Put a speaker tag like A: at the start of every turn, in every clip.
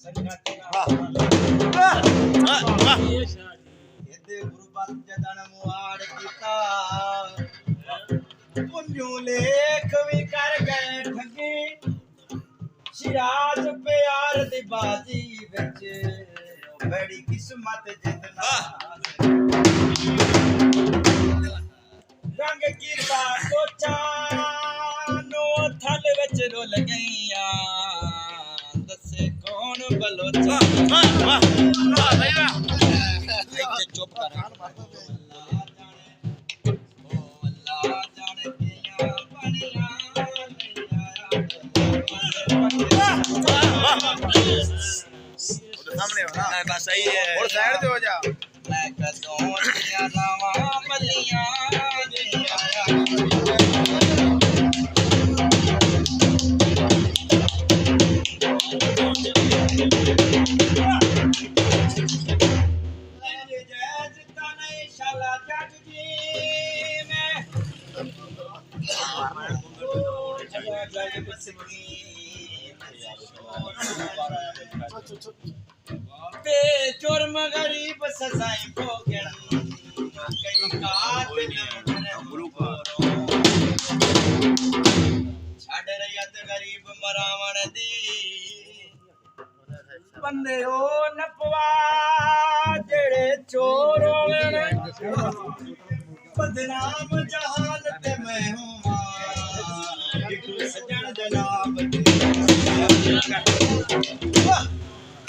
A: गुरबत जदन मुआड़ कीता पुंजू लेख भी कर गए ठगी शिराज प्यार दी बाजी विच बड़ी किस्मत जितना रंग कीता सोचा नो थल विच रुल गईयां दसे कौन बलोचा चुप कर
B: सामने हो ना
A: बस सही है
B: और साइड पे हो जा
A: मैं कदों दिया लावा मलियां जुर्म गरीब सजाई भोगन कई कातिल छड़ रयत गरीब मरावण दी बंदे ओ नपवा जेड़े चोर होवन बदनाम जहान ते मैं हूं सजन जनाब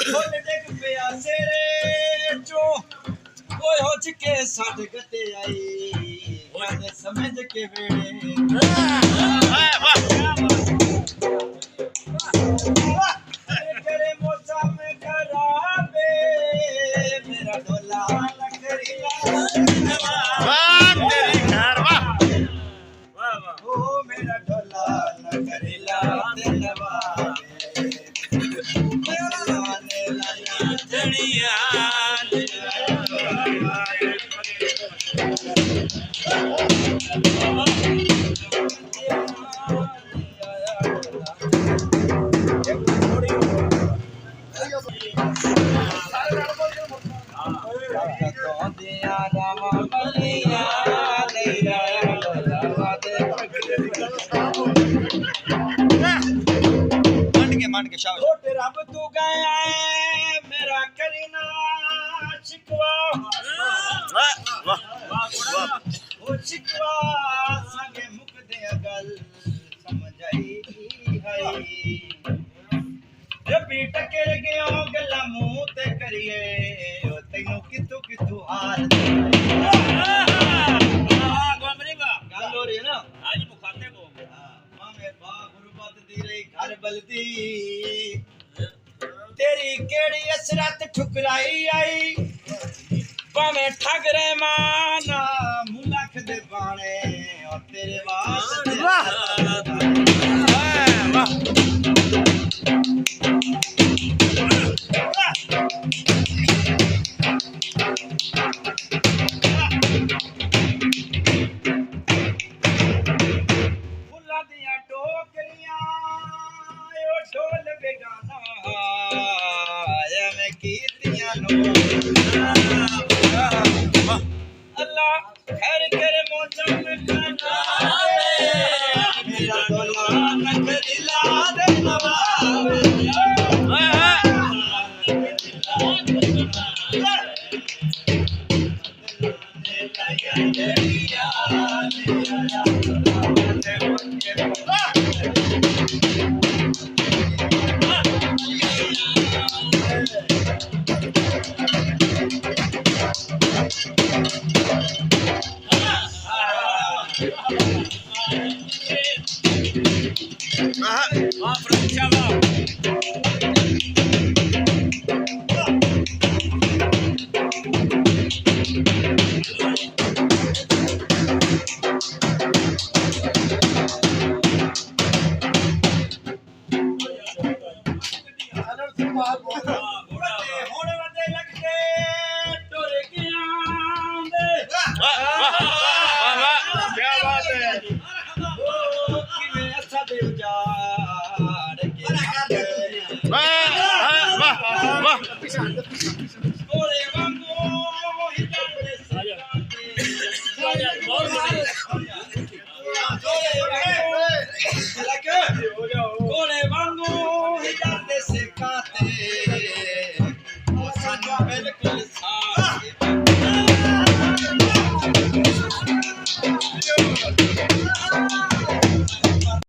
A: फुल डिग पिया सेरे चो ओए होच के सट गते आई मैं समझ के वेड़े तेरे मौसम खराबे मेरा ढोला लखरीला
B: वाह तेरी घर वाह
A: ओ मेरा ढोला लखरीला दिलवा
B: मान के शाबाश
A: छोटे रब तू गया मेरा करीना शिकवा
B: वाह वाह
A: ओ शिकवा संगे मुक दे गल समझ आई है रबी टकर गयो गला मुंह ते करिए ओ तैनू कितु कितु हार गोमरी बा गल हो रही है ना आज मुखातिब हो मामे बा गुरबत दी रही घर बलदी तेरी केड़ी असरत ठुकराई आई भावे ठग रे माना मुलख दे बाणे और तेरे वास्ते
B: वाह
A: फुल्ला दियां टोकरियां ओ ढोल बेगाना एवें कीतियां नो अल्लाह खैर करे मौसम खाना मेरा ढोला नखरीला दे नवाबे
C: ਪਿਛਾੜ ਦੇ